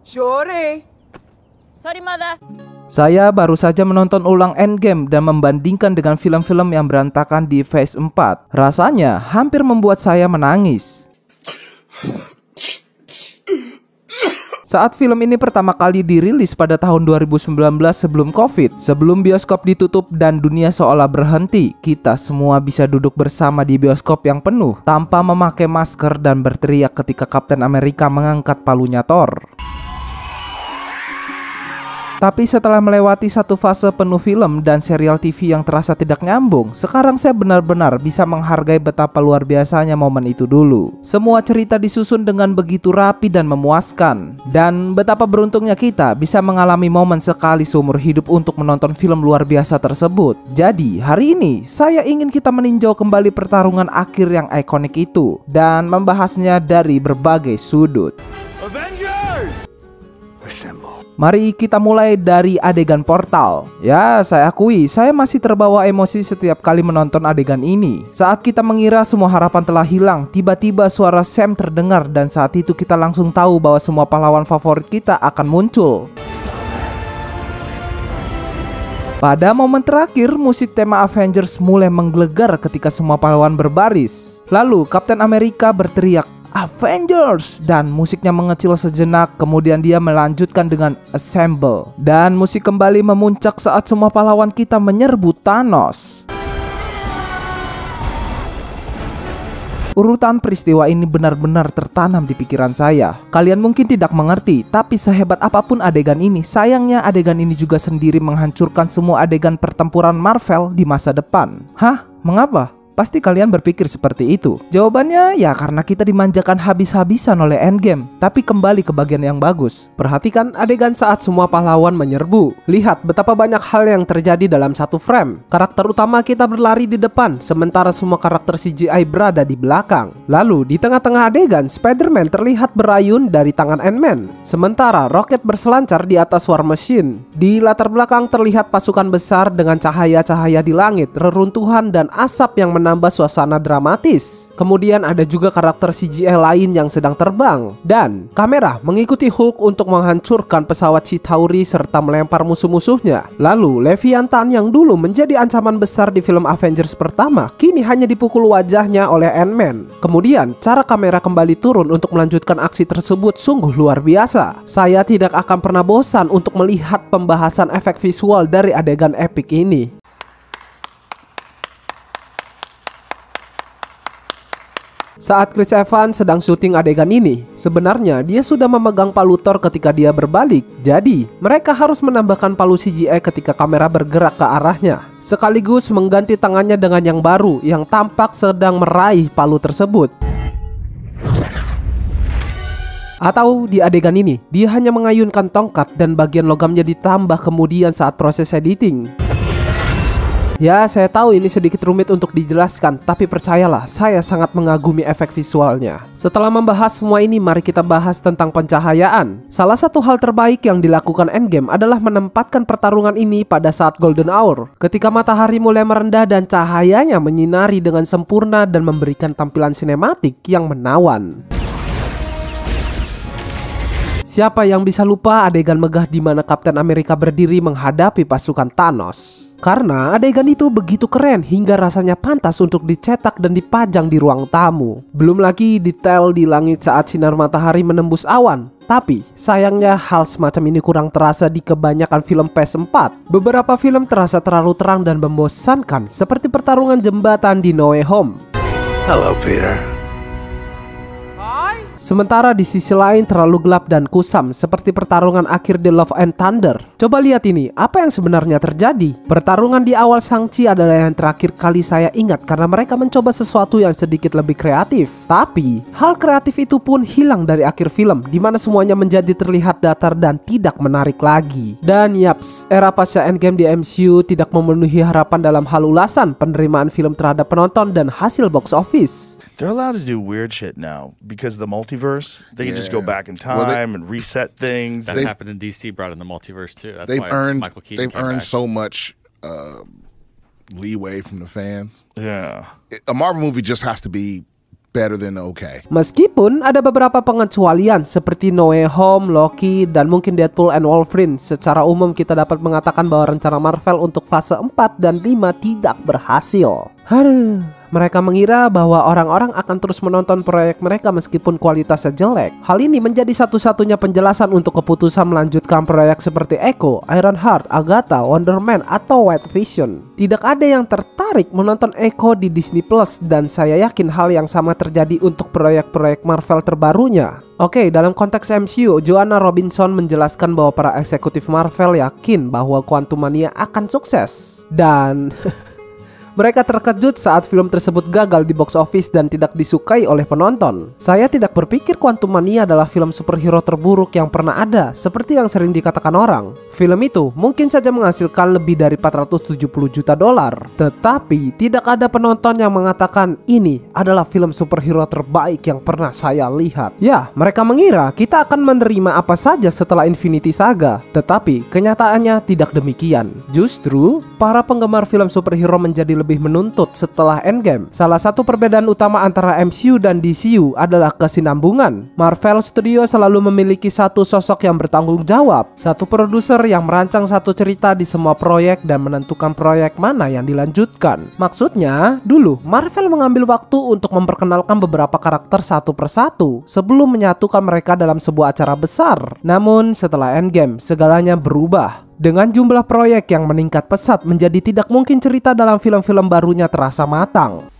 Sore. Sorry, mother. Saya baru saja menonton ulang Endgame dan membandingkan dengan film-film yang berantakan di Phase 4. Rasanya hampir membuat saya menangis. Saat film ini pertama kali dirilis pada tahun 2019 sebelum Covid, sebelum bioskop ditutup dan dunia seolah berhenti, kita semua bisa duduk bersama di bioskop yang penuh tanpa memakai masker dan berteriak ketika Kapten Amerika mengangkat palunya Thor. Tapi setelah melewati satu fase penuh film dan serial TV yang terasa tidak nyambung, sekarang saya benar-benar bisa menghargai betapa luar biasanya momen itu dulu. Semua cerita disusun dengan begitu rapi dan memuaskan. Dan betapa beruntungnya kita bisa mengalami momen sekali seumur hidup untuk menonton film luar biasa tersebut. Jadi hari ini saya ingin kita meninjau kembali pertarungan akhir yang ikonik itu dan membahasnya dari berbagai sudut. Avengers! Assemble. Mari kita mulai dari adegan portal. Ya, saya akui, saya masih terbawa emosi setiap kali menonton adegan ini. Saat kita mengira semua harapan telah hilang, tiba-tiba suara Sam terdengar dan saat itu kita langsung tahu bahwa semua pahlawan favorit kita akan muncul. Pada momen terakhir, musik tema Avengers mulai menggelegar ketika semua pahlawan berbaris. Lalu, Kapten Amerika berteriak, Avengers! Dan musiknya mengecil sejenak, kemudian dia melanjutkan dengan Assemble. Dan musik kembali memuncak saat semua pahlawan kita menyerbu Thanos. Urutan peristiwa ini benar-benar tertanam di pikiran saya. Kalian mungkin tidak mengerti, tapi sehebat apapun adegan ini, sayangnya adegan ini juga sendiri menghancurkan semua adegan pertempuran Marvel di masa depan. Hah? Mengapa? Pasti kalian berpikir seperti itu. Jawabannya ya karena kita dimanjakan habis-habisan oleh Endgame. Tapi kembali ke bagian yang bagus. Perhatikan adegan saat semua pahlawan menyerbu. Lihat betapa banyak hal yang terjadi dalam satu frame. Karakter utama kita berlari di depan, sementara semua karakter CGI berada di belakang. Lalu di tengah-tengah adegan, Spider-Man terlihat berayun dari tangan Ant-Man, sementara Rocket berselancar di atas War Machine. Di latar belakang terlihat pasukan besar dengan cahaya-cahaya di langit, reruntuhan dan asap yang menambah suasana dramatis. Kemudian ada juga karakter CGI lain yang sedang terbang. Dan kamera mengikuti Hulk untuk menghancurkan pesawat Chitauri serta melempar musuh-musuhnya. Lalu Leviathan yang dulu menjadi ancaman besar di film Avengers pertama, kini hanya dipukul wajahnya oleh Ant-Man. Kemudian cara kamera kembali turun untuk melanjutkan aksi tersebut sungguh luar biasa. Saya tidak akan pernah bosan untuk melihat pembahasan efek visual dari adegan epic ini. Saat Chris Evans sedang syuting adegan ini, sebenarnya dia sudah memegang palu Thor ketika dia berbalik. Jadi, mereka harus menambahkan palu CGI ketika kamera bergerak ke arahnya, sekaligus mengganti tangannya dengan yang baru yang tampak sedang meraih palu tersebut. Atau di adegan ini, dia hanya mengayunkan tongkat dan bagian logamnya ditambah kemudian saat proses editing. Ya, saya tahu ini sedikit rumit untuk dijelaskan, tapi percayalah, saya sangat mengagumi efek visualnya. Setelah membahas semua ini, mari kita bahas tentang pencahayaan. Salah satu hal terbaik yang dilakukan Endgame adalah menempatkan pertarungan ini pada saat Golden Hour, ketika matahari mulai merendah dan cahayanya menyinari dengan sempurna dan memberikan tampilan sinematik yang menawan. Siapa yang bisa lupa adegan megah di mana Kapten Amerika berdiri menghadapi pasukan Thanos? Karena adegan itu begitu keren hingga rasanya pantas untuk dicetak dan dipajang di ruang tamu. Belum lagi detail di langit saat sinar matahari menembus awan. Tapi sayangnya hal semacam ini kurang terasa di kebanyakan film PS4. Beberapa film terasa terlalu terang dan membosankan, seperti pertarungan jembatan di No Way Home. Hello, Peter. Sementara di sisi lain terlalu gelap dan kusam, seperti pertarungan akhir di Love and Thunder. Coba lihat ini, apa yang sebenarnya terjadi? Pertarungan di awal Shang-Chi adalah yang terakhir kali saya ingat karena mereka mencoba sesuatu yang sedikit lebih kreatif. Tapi, hal kreatif itu pun hilang dari akhir film, di mana semuanya menjadi terlihat datar dan tidak menarik lagi. Dan yaps, era pasca Endgame di MCU tidak memenuhi harapan dalam hal ulasan, penerimaan film terhadap penonton, dan hasil box office. They're allowed to do weird shit now because of the multiverse. They can just go back in time and reset things. That happened in DC, brought in the multiverse too. That's they've why earned Michael Keaton they've earned back. so much leeway from the fans. Yeah. A Marvel movie just has to be better than okay. Meskipun ada beberapa pengecualian seperti No Way Home, Loki, dan mungkin Deadpool and Wolverine, secara umum kita dapat mengatakan bahwa rencana Marvel untuk fase 4 dan 5 tidak berhasil. Mereka mengira bahwa orang-orang akan terus menonton proyek mereka meskipun kualitasnya jelek. Hal ini menjadi satu-satunya penjelasan untuk keputusan melanjutkan proyek seperti Echo, Ironheart, Agatha, Wonder Man, atau White Vision. Tidak ada yang tertarik menonton Echo di Disney Plus, dan saya yakin hal yang sama terjadi untuk proyek-proyek Marvel terbarunya. Oke, dalam konteks MCU, Joanna Robinson menjelaskan bahwa para eksekutif Marvel yakin bahwa Quantumania akan sukses. Dan mereka terkejut saat film tersebut gagal di box office dan tidak disukai oleh penonton. Saya tidak berpikir Quantumania adalah film superhero terburuk yang pernah ada, seperti yang sering dikatakan orang. Film itu mungkin saja menghasilkan lebih dari 470 juta dolar, tetapi tidak ada penonton yang mengatakan ini adalah film superhero terbaik yang pernah saya lihat. Ya, mereka mengira kita akan menerima apa saja setelah Infinity Saga, tetapi kenyataannya tidak demikian. Justru, para penggemar film superhero menjadi lebih menuntut setelah Endgame. Salah satu perbedaan utama antara MCU dan DCU adalah kesinambungan. Marvel Studio selalu memiliki satu sosok yang bertanggung jawab, satu produser yang merancang satu cerita di semua proyek dan menentukan proyek mana yang dilanjutkan. Maksudnya, dulu Marvel mengambil waktu untuk memperkenalkan beberapa karakter satu persatu sebelum menyatukan mereka dalam sebuah acara besar. Namun setelah Endgame, segalanya berubah. Dengan jumlah proyek yang meningkat pesat, menjadi tidak mungkin cerita dalam film-film barunya terasa matang.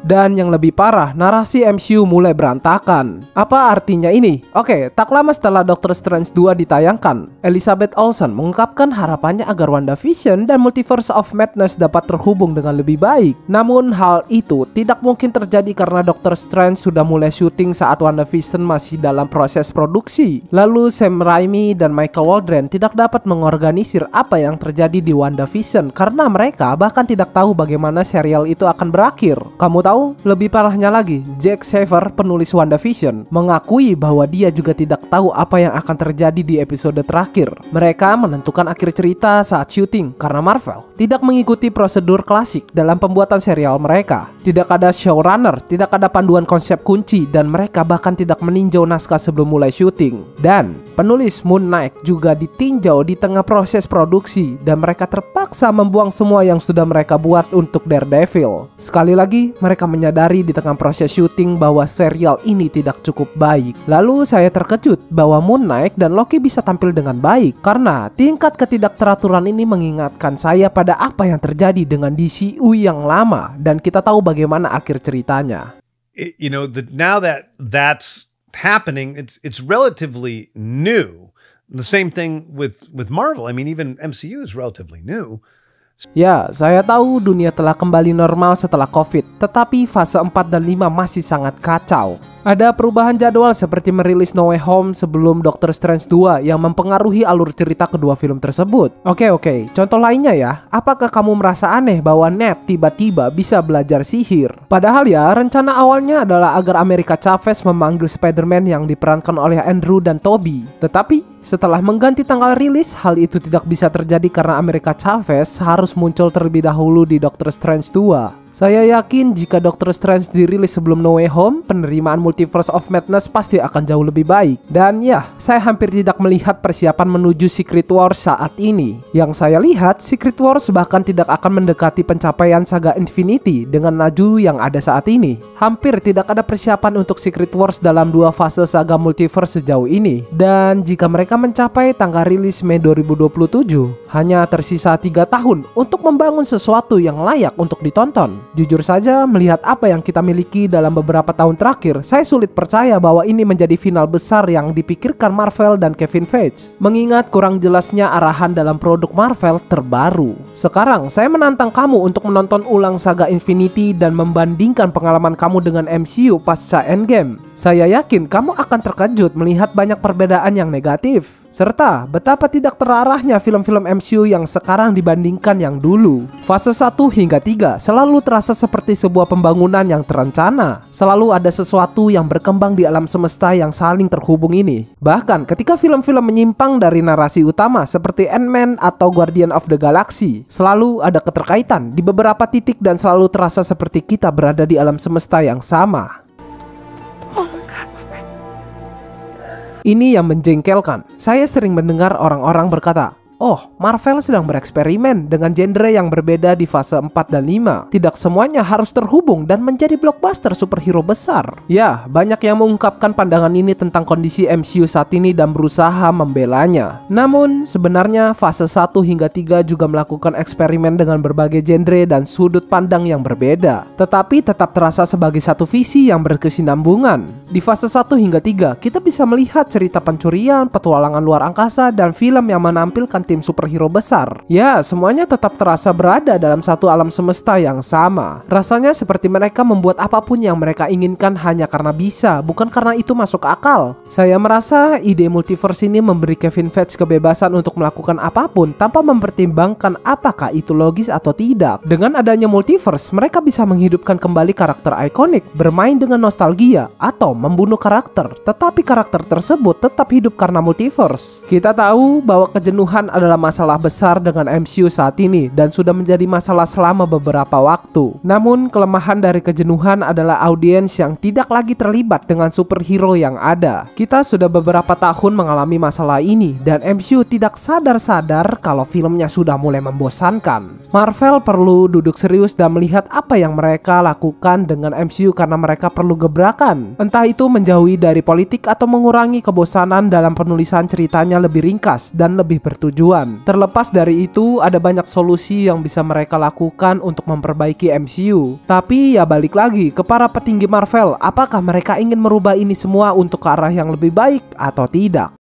Dan yang lebih parah, narasi MCU mulai berantakan. Apa artinya ini? Oke, tak lama setelah Doctor Strange 2 ditayangkan, Elizabeth Olsen mengungkapkan harapannya agar WandaVision dan Multiverse of Madness dapat terhubung dengan lebih baik. Namun hal itu tidak mungkin terjadi karena Doctor Strange sudah mulai syuting saat WandaVision masih dalam proses produksi. Lalu Sam Raimi dan Michael Waldron tidak dapat mengorganisir apa yang terjadi di WandaVision karena mereka bahkan tidak tahu bagaimana serial itu akan berakhir. Kamu tahu, lebih parahnya lagi, Jack Shaver, penulis WandaVision, mengakui bahwa dia juga tidak tahu apa yang akan terjadi di episode terakhir. Mereka menentukan akhir cerita saat syuting karena Marvel tidak mengikuti prosedur klasik dalam pembuatan serial mereka. Tidak ada showrunner, tidak ada panduan konsep kunci, dan mereka bahkan tidak meninjau naskah sebelum mulai syuting. Dan penulis Moon Knight juga ditinjau di tengah proses produksi, dan mereka terpaksa membuang semua yang sudah mereka buat untuk Daredevil. Sekali lagi, mereka menyadari di tengah proses syuting bahwa serial ini tidak cukup baik. Lalu saya terkejut bahwa Moon Knight dan Loki bisa tampil dengan baik, karena tingkat ketidakteraturan ini mengingatkan saya pada apa yang terjadi dengan DCU yang lama, dan kita tahu bagaimana akhir ceritanya. Now that's happening, it's relatively new. The same thing with Marvel. I mean, even MCU is relatively new. Ya, saya tahu dunia telah kembali normal setelah COVID, tetapi fase 4 dan 5 masih sangat kacau. Ada perubahan jadwal seperti merilis No Way Home sebelum Doctor Strange 2 yang mempengaruhi alur cerita kedua film tersebut. Oke, contoh lainnya ya, apakah kamu merasa aneh bahwa Ned tiba-tiba bisa belajar sihir? Padahal ya, rencana awalnya adalah agar America Chavez memanggil Spider-Man yang diperankan oleh Andrew dan Tobey. Tetapi setelah mengganti tanggal rilis, hal itu tidak bisa terjadi karena America Chavez harus muncul terlebih dahulu di Doctor Strange 2. Saya yakin jika Doctor Strange dirilis sebelum No Way Home, penerimaan Multiverse of Madness pasti akan jauh lebih baik. Dan ya, saya hampir tidak melihat persiapan menuju Secret Wars saat ini. Yang saya lihat, Secret Wars bahkan tidak akan mendekati pencapaian saga Infinity dengan laju yang ada saat ini. Hampir tidak ada persiapan untuk Secret Wars dalam dua fase saga multiverse sejauh ini. Dan jika mereka mencapai tanggal rilis Mei 2027, hanya tersisa 3 tahun untuk membangun sesuatu yang layak untuk ditonton. Jujur saja, melihat apa yang kita miliki dalam beberapa tahun terakhir, saya sulit percaya bahwa ini menjadi final besar yang dipikirkan Marvel dan Kevin Feige, mengingat kurang jelasnya arahan dalam produk Marvel terbaru. Sekarang, saya menantang kamu untuk menonton ulang saga Infinity dan membandingkan pengalaman kamu dengan MCU pasca Endgame. Saya yakin kamu akan terkejut melihat banyak perbedaan yang negatif. serta betapa tidak terarahnya film-film MCU yang sekarang dibandingkan yang dulu. Fase 1 hingga 3 selalu terasa seperti sebuah pembangunan yang terencana. Selalu ada sesuatu yang berkembang di alam semesta yang saling terhubung ini. Bahkan ketika film-film menyimpang dari narasi utama seperti Ant-Man atau Guardian of the Galaxy, selalu ada keterkaitan di beberapa titik dan selalu terasa seperti kita berada di alam semesta yang sama. Ini yang menjengkelkan. Saya sering mendengar orang-orang berkata, "Oh, Marvel sedang bereksperimen dengan genre yang berbeda di fase 4 dan 5. Tidak semuanya harus terhubung dan menjadi blockbuster superhero besar." Ya, banyak yang mengungkapkan pandangan ini tentang kondisi MCU saat ini dan berusaha membelanya. Namun, sebenarnya fase 1 hingga 3 juga melakukan eksperimen dengan berbagai genre dan sudut pandang yang berbeda. Tetapi tetap terasa sebagai satu visi yang berkesinambungan. Di fase 1 hingga 3, kita bisa melihat cerita pencurian, petualangan luar angkasa, dan film yang menampilkan tim superhero besar. Ya, semuanya tetap terasa berada dalam satu alam semesta yang sama. Rasanya seperti mereka membuat apapun yang mereka inginkan hanya karena bisa, bukan karena itu masuk akal. Saya merasa ide multiverse ini memberi Kevin Feige kebebasan untuk melakukan apapun tanpa mempertimbangkan apakah itu logis atau tidak. Dengan adanya multiverse, mereka bisa menghidupkan kembali karakter ikonik, bermain dengan nostalgia, atau membunuh karakter, tetapi karakter tersebut tetap hidup karena multiverse. Kita tahu bahwa kejenuhan adalah masalah besar dengan MCU saat ini dan sudah menjadi masalah selama beberapa waktu. Namun kelemahan dari kejenuhan adalah audiens yang tidak lagi terlibat dengan superhero yang ada. Kita sudah beberapa tahun mengalami masalah ini dan MCU tidak sadar-sadar kalau filmnya sudah mulai membosankan. Marvel perlu duduk serius dan melihat apa yang mereka lakukan dengan MCU karena mereka perlu gebrakan. Entah itu menjauhi dari politik atau mengurangi kebosanan dalam penulisan ceritanya lebih ringkas dan lebih bertujuan. Terlepas dari itu, ada banyak solusi yang bisa mereka lakukan untuk memperbaiki MCU. Tapi ya balik lagi ke para petinggi Marvel, apakah mereka ingin merubah ini semua untuk ke arah yang lebih baik atau tidak?